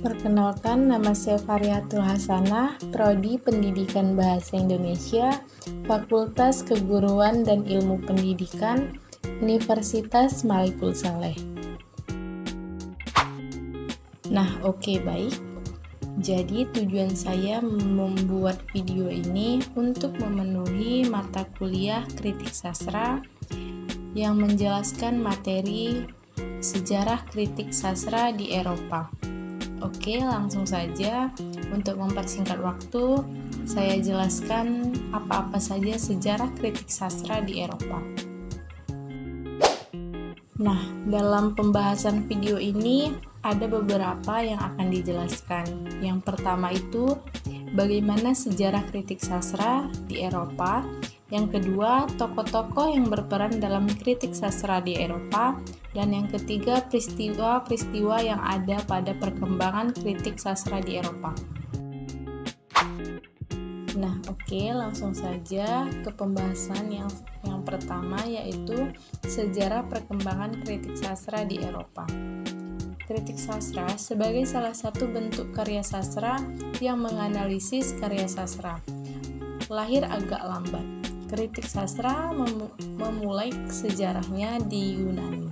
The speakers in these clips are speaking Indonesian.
Perkenalkan, nama saya Farihatul Hasanah, Prodi Pendidikan Bahasa Indonesia, Fakultas Keguruan dan Ilmu Pendidikan, Universitas Malikul Saleh. Baik. Jadi tujuan saya membuat video ini untuk memenuhi mata kuliah kritik sastra yang menjelaskan materi sejarah kritik sastra di Eropa. Oke, langsung saja. Untuk mempersingkat waktu, saya jelaskan apa-apa saja sejarah kritik sastra di Eropa. Dalam pembahasan video ini ada beberapa yang akan dijelaskan. Yang pertama itu, bagaimana sejarah kritik sastra di Eropa. Yang kedua, tokoh-tokoh yang berperan dalam kritik sastra di Eropa. Dan yang ketiga, peristiwa-peristiwa yang ada pada perkembangan kritik sastra di Eropa. Langsung saja ke pembahasan yang pertama, yaitu sejarah perkembangan kritik sastra di Eropa. Kritik sastra sebagai salah satu bentuk karya sastra yang menganalisis karya sastra. Lahir agak lambat. Kritik sastra memulai sejarahnya di Yunani.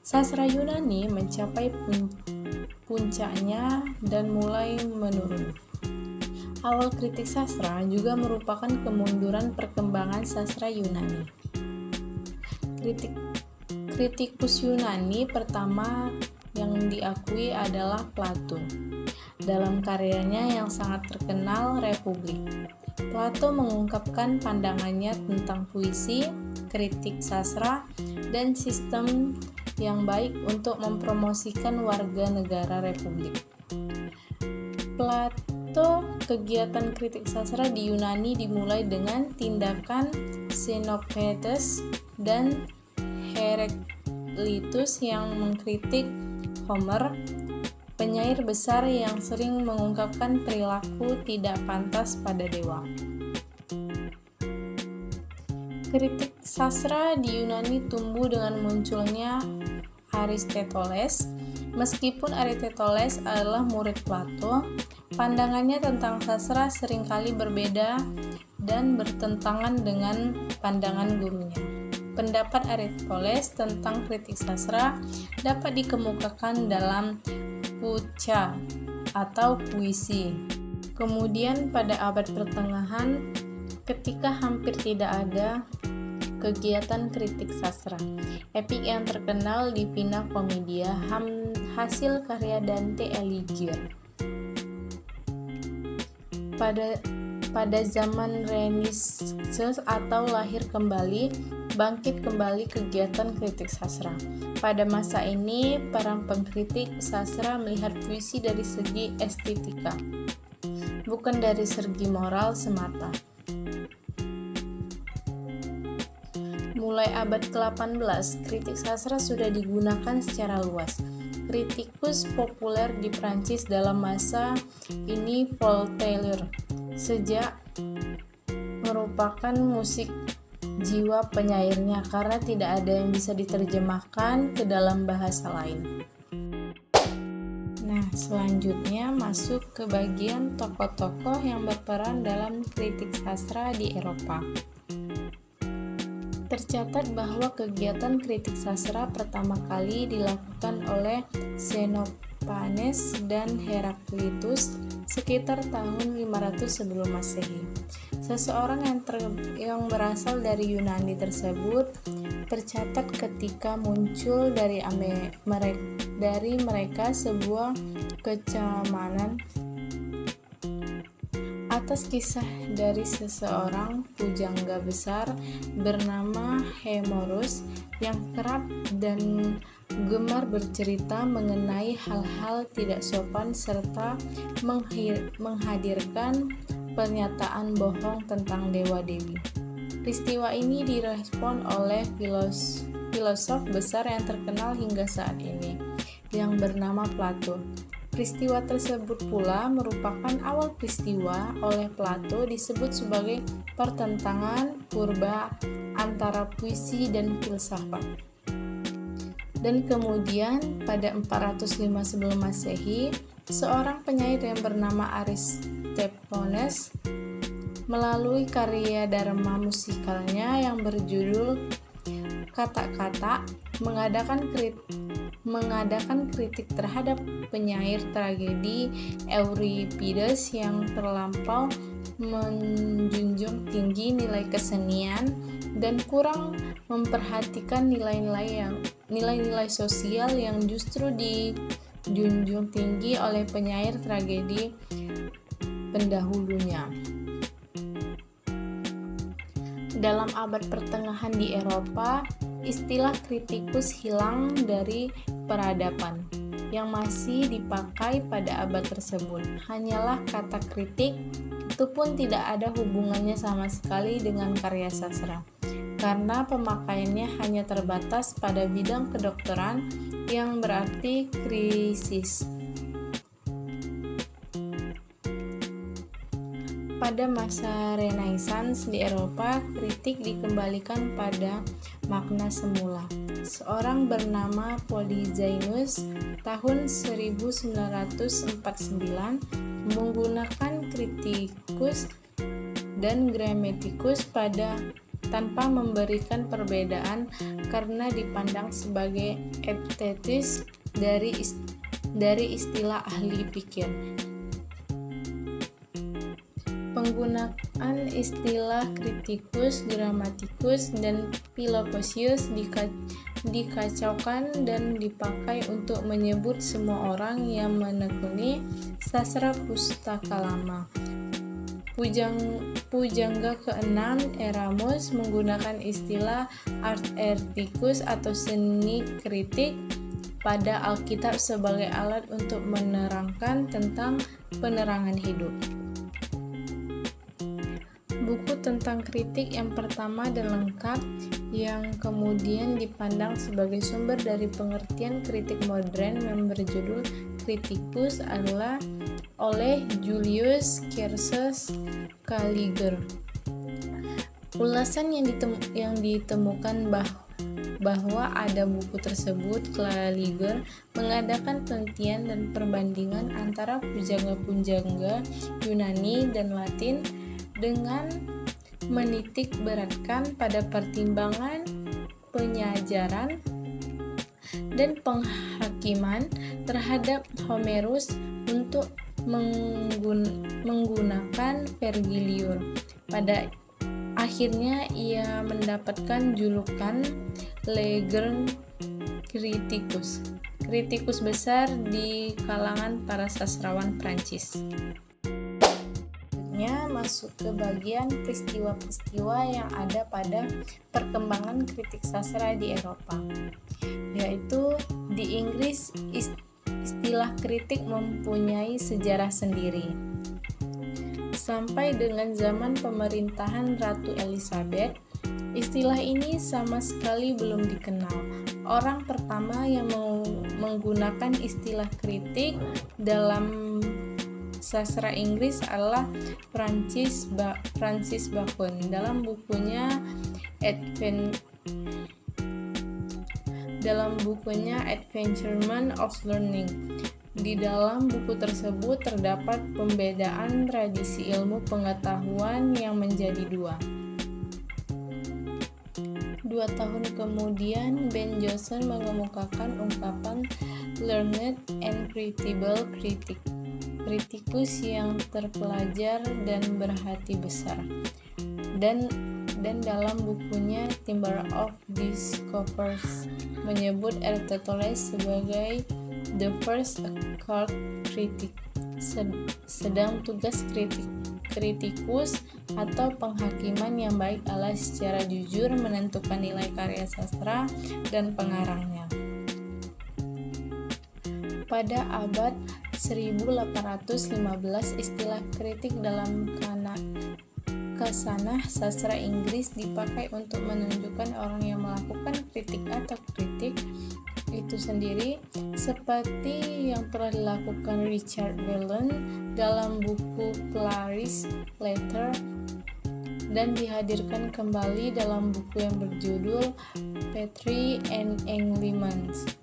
Sastra Yunani mencapai puncaknya dan mulai menurun. Awal kritik sastra juga merupakan kemunduran perkembangan sastra Yunani. Kritikus Yunani pertama yang diakui adalah Plato. Dalam karyanya yang sangat terkenal, Republik, Plato mengungkapkan pandangannya tentang puisi, kritik sastra, dan sistem yang baik untuk mempromosikan warga negara Republik. Kegiatan kritik sastra di Yunani dimulai dengan tindakan Xenophanes dan Heraklitus yang mengkritik Homer, penyair besar yang sering mengungkapkan perilaku tidak pantas pada dewa. Kritik sastra di Yunani tumbuh dengan munculnya Aristoteles. Meskipun Aristoteles adalah murid Plato, pandangannya tentang sastra seringkali berbeda dan bertentangan dengan pandangan gurunya. Pendapat Aristoteles tentang kritik sastra dapat dikemukakan dalam Pucha atau puisi. Kemudian pada abad pertengahan, ketika hampir tidak ada kegiatan kritik sastra, epik yang terkenal Divina Commedia hasil karya Dante Alighieri. Pada zaman Renaissance atau lahir kembali, bangkit kembali kegiatan kritik sastra. Pada masa ini, para pengkritik sastra melihat puisi dari segi estetika, bukan dari segi moral semata. Mulai abad ke-18, kritik sastra sudah digunakan secara luas. Kritikus populer di Prancis dalam masa ini Voltaire merupakan musik jiwa penyairnya karena tidak ada yang bisa diterjemahkan ke dalam bahasa lain. Selanjutnya masuk ke bagian tokoh-tokoh yang berperan dalam kritik sastra di Eropa. Tercatat bahwa kegiatan kritik sastra pertama kali dilakukan oleh Xenophanes dan Heraklitus sekitar tahun 500 sebelum Masehi. Seseorang yang berasal dari Yunani tersebut tercatat ketika muncul dari mereka sebuah kecaman atas kisah dari seseorang pujangga besar bernama Hemorus yang kerap dan gemar bercerita mengenai hal-hal tidak sopan serta menghadirkan pernyataan bohong tentang dewa-dewi. Peristiwa ini direspon oleh filosof besar yang terkenal hingga saat ini, yang bernama Plato. Peristiwa tersebut pula merupakan awal peristiwa oleh Plato disebut sebagai pertentangan purba antara puisi dan filsafat. Dan kemudian pada 405 sebelum Masehi, seorang penyair yang bernama Aristophanes melalui karya drama musikalnya yang berjudul Kata-kata mengadakan kritik terhadap penyair tragedi Euripides yang terlampau menjunjung tinggi nilai kesenian dan kurang memperhatikan nilai-nilai sosial yang justru dijunjung tinggi oleh penyair tragedi pendahulunya. Dalam abad pertengahan di Eropa, istilah kritikus hilang dari peradaban. Yang masih dipakai pada abad tersebut hanyalah kata kritik, itu pun tidak ada hubungannya sama sekali dengan karya sastra, karena pemakaiannya hanya terbatas pada bidang kedokteran yang berarti krisis. Pada masa Renaissance di Eropa, kritik dikembalikan pada makna semula. Seorang bernama Polyxenus tahun 1949 menggunakan kritikus dan grammaticus tanpa memberikan perbedaan karena dipandang sebagai antithesis dari istilah ahli pikir. Penggunaan istilah kritikus, grammaticus, dan philologus dikacaukan dan dipakai untuk menyebut semua orang yang menekuni sastra pustaka lama. Pujangga ke-6 Erasmus menggunakan istilah ars eruditus atau seni kritik pada Alkitab sebagai alat untuk menerangkan tentang penerangan hidup. Buku tentang kritik yang pertama dan lengkap yang kemudian dipandang sebagai sumber dari pengertian kritik modern yang berjudul Criticus adalah oleh Julius Caesar Scaliger. Ulasan yang ditemukan bahwa ada buku tersebut, Scaliger mengadakan penelitian dan perbandingan antara pujangga-pujangga Yunani dan Latin dengan menitik beratkan pada pertimbangan penyajaran dan penghakiman terhadap Homerus untuk menggunakan Vergilius. Pada akhirnya ia mendapatkan julukan Leger Criticus, kritikus besar di kalangan para sastrawan Prancis. Masuk ke bagian peristiwa-peristiwa yang ada pada perkembangan kritik sastra di Eropa, yaitu di Inggris istilah kritik mempunyai sejarah sendiri. Sampai dengan zaman pemerintahan Ratu Elizabeth, istilah ini sama sekali belum dikenal. Orang pertama yang menggunakan istilah kritik dalam sastra Inggris adalah Francis Bacon dalam bukunya Advancement of Learning. Di dalam buku tersebut terdapat pembedaan tradisi ilmu pengetahuan yang menjadi dua. 2 tahun kemudian, Ben Jonson mengemukakan ungkapan learned and credible critic, kritikus yang terpelajar dan berhati besar, dan dalam bukunya Timber of Discourse menyebut Aristoteles sebagai the first court critic. Sedang tugas kritikus atau penghakiman yang baik adalah secara jujur menentukan nilai karya sastra dan pengarangnya. Pada abad 1815, istilah kritik dalam kasanah sastra Inggris dipakai untuk menunjukkan orang yang melakukan kritik atau kritik itu sendiri, seperti yang telah dilakukan Richard Bellon dalam buku Clarice Letter dan dihadirkan kembali dalam buku yang berjudul Petrie and Englemans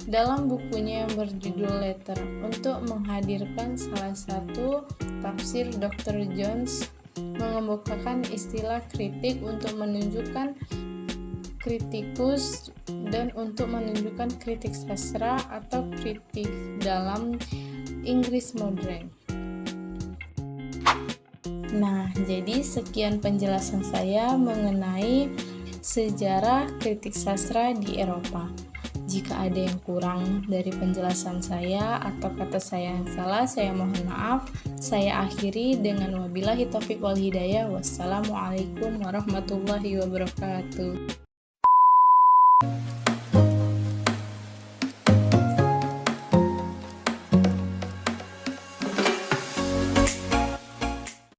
dalam bukunya yang berjudul Letter untuk menghadirkan salah satu tafsir Dr. Jones mengemukakan istilah kritik untuk menunjukkan kritikus dan untuk menunjukkan kritik sastra atau kritik dalam Inggris modern. Nah, jadi sekian penjelasan saya mengenai sejarah kritik sastra di Eropa. Jika ada yang kurang dari penjelasan saya atau kata saya yang salah, saya mohon maaf. Saya akhiri dengan wabillahi taufiq wal hidayah. Wassalamualaikum warahmatullahi wabarakatuh.